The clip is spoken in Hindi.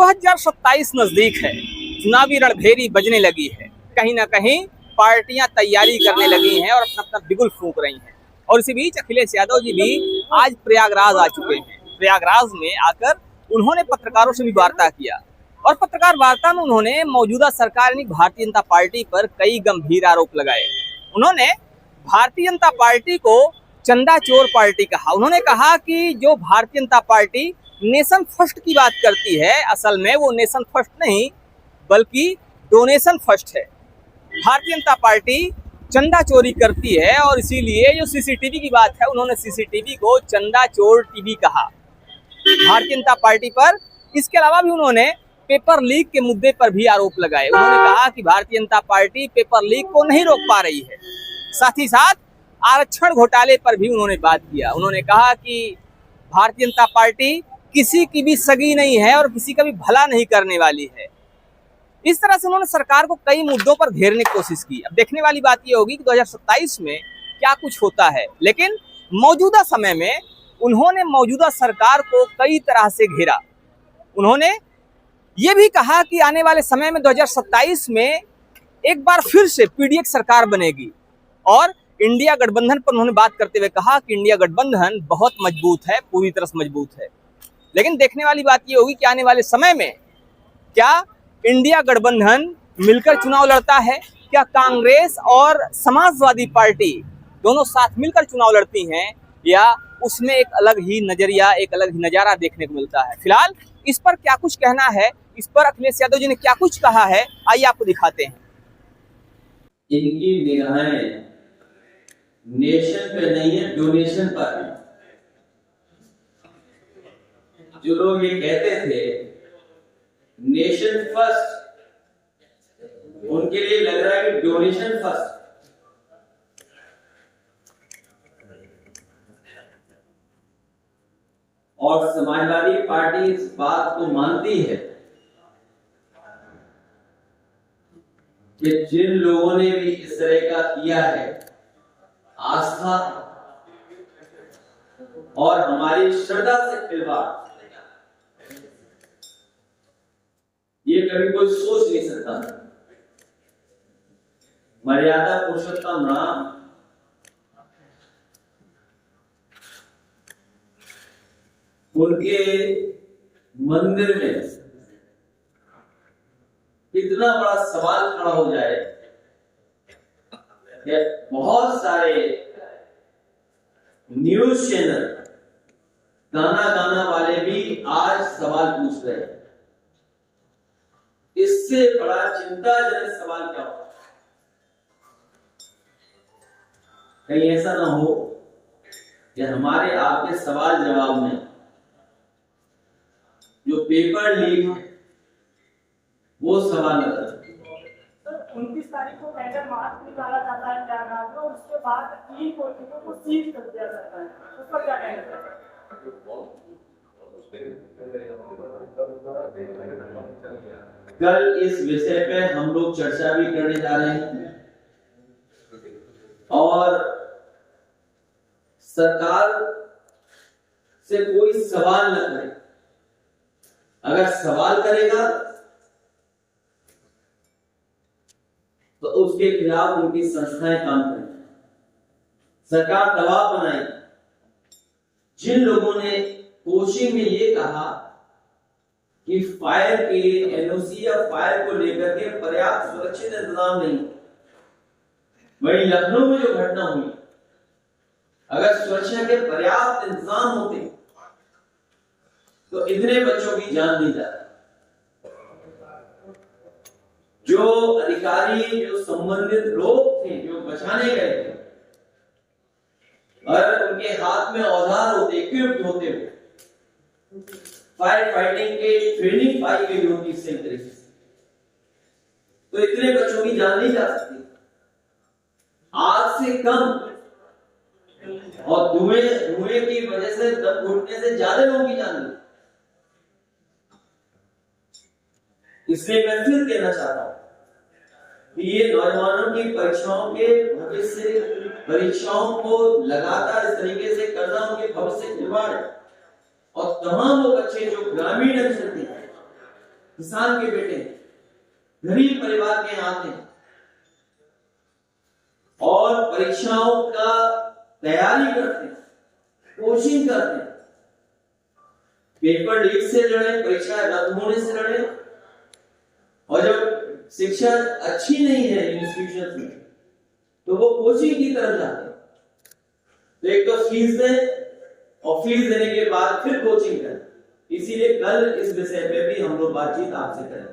2027 नजदीक है, चुनावी रणभेरी बजने लगी है। कहीं ना कहीं पार्टियां तैयारी करने लगी हैं और अपना अपना बिगुल फूंक रही हैं। और इसी बीच अखिलेश यादव जी भी आज प्रयागराज आ चुके हैं। प्रयागराज में आकर उन्होंने पत्रकारों से भी वार्ता किया और पत्रकार वार्ता में उन्होंने मौजूदा सरकार यानी भारतीय जनता पार्टी पर कई गंभीर आरोप लगाए। उन्होंने भारतीय जनता पार्टी को चंदा चोर पार्टी कहा। उन्होंने कहा कि जो Bharatiya Janata party nation first की बात करती है, असल में वो नेशन फर्स्ट नहीं बल्कि डोनेशन फर्स्ट है। भारतीय जनता पार्टी चंदा चोरी करती है और इसीलिए जो सीसीटीवी की बात है, उन्होंने सीसीटीवी को चंदा चोर टीवी कहा भारतीय जनता पार्टी पर। इसके अलावा भी उन्होंने पेपर लीक के मुद्दे पर भी आरोप लगाए। उन्होंने कहा कि Bharatiya Janata party paper leak को नहीं रोक पा रही है। साथ ही साथ आरक्षण घोटाले पर भी उन्होंने बात किया। उन्होंने कहा कि भारतीय जनता पार्टी किसी की भी सगी नहीं है और किसी का भी भला नहीं करने वाली है। इस तरह से उन्होंने सरकार को कई मुद्दों पर घेरने की कोशिश की। अब देखने वाली बात यह होगी कि 2027 में क्या कुछ होता है, लेकिन मौजूदा समय में उन्होंने मौजूदा सरकार को कई तरह से घेरा। उन्होंने ये भी कहा कि आने वाले समय में 2027 में एक बार फिर से पीडीए सरकार बनेगी और इंडिया गठबंधन पर उन्होंने बात करते हुए कहा कि इंडिया गठबंधन बहुत मजबूत है, पूरी तरह से मजबूत है। लेकिन देखने वाली बात यह होगी कि आने वाले समय में क्या इंडिया गठबंधन मिलकर चुनाव लड़ता है, क्या कांग्रेस और समाजवादी पार्टी दोनों साथ मिलकर चुनाव लड़ती हैं, या उसमें एक अलग ही नजरिया, एक अलग ही नजारा देखने को मिलता है। फिलहाल इस पर क्या कुछ कहना है, इस पर अखिलेश यादव जी ने क्या कुछ कहा है, आइए आपको दिखाते हैं। इनकी निगाहें नेशन पे नहीं है, डोनेशन पर है। जो लोग ये कहते थे नेशन फर्स्ट, उनके लिए लग रहा है कि डोनेशन फर्स्ट। और समाजवादी पार्टी इस बात को मानती है कि जिन लोगों ने भी इस तरह का किया है, आस्था और हमारी श्रद्धा से खिलवाड़, ये कभी कोई सोच नहीं सकता। मर्यादा पुरुषोत्तम राम उनके मंदिर में इतना बड़ा सवाल खड़ा हो जाए कि बहुत सारे न्यूज चैनल, गाना वाले भी आज सवाल पूछ रहे हैं। इससे बड़ा चिंताजनक सवाल क्या होगा? कहीं ऐसा ना हो कि हमारे आपके सवाल जवाब में जो पेपर लीक है वो सवाल लगा। 29 तारीख को टेंडर मार्च निकाला जाता है प्रयागराज में, उसके बाद 3 कोर्टों को सीज कर दिया जाता है, उस पर क्या कहना है? कल इस विषय पे हम लोग चर्चा भी करने जा रहे हैं और सरकार से कोई सवाल न करे। अगर सवाल करेगा तो उसके खिलाफ उनकी संस्थाएं काम करें, सरकार दबाव बनाएगी। जिन लोगों ने कोशिश में ये कहा कि फायर के एनओसी या फायर को लेकर के पर्याप्त सुरक्षित इंतजाम नहीं, वहीं लखनऊ में जो घटना हुई, अगर सुरक्षा के पर्याप्त इंतजाम होते तो इतने बच्चों की जान नहीं जाती। जो अधिकारी, जो संबंधित लोग थे, जो बचाने गए थे, और उनके हाथ में औजार होते, इक्विप्ड होते हुए फायर फाइटिंग के ट्रेनिंग पाई गई होगी इससे तरीके से, तो इतने बच्चों की जान नहीं जा सकती। आग से कम और धुएं की वजह से दम घुटने से ज्यादा लोगों की जान गई। इसलिए मैं फिर कहना चाहता हूं कि ये नौजवानों की परीक्षाओं के भविष्य, परीक्षाओं को लगातार इस तरीके से करना उनके भविष्य खिलवाड़ है। और तमाम वो बच्चे जो ग्रामीण अंचल थे, किसान के बेटे, गरीब परिवार के आते हैं और परीक्षाओं का तैयारी करते हैं, कोशिश करते हैं, पेपर लीक से लड़े, परीक्षा रद्द होने से लड़े, और जब शिक्षा अच्छी नहीं है इंस्टीट्यूशन में तो वो कोचिंग की तरफ जाते हैं। तो एक तो फीस दें और फीस देने के बाद फिर कोचिंग करें। इसीलिए कल इस विषय पे भी हम लोग बातचीत आपसे करें।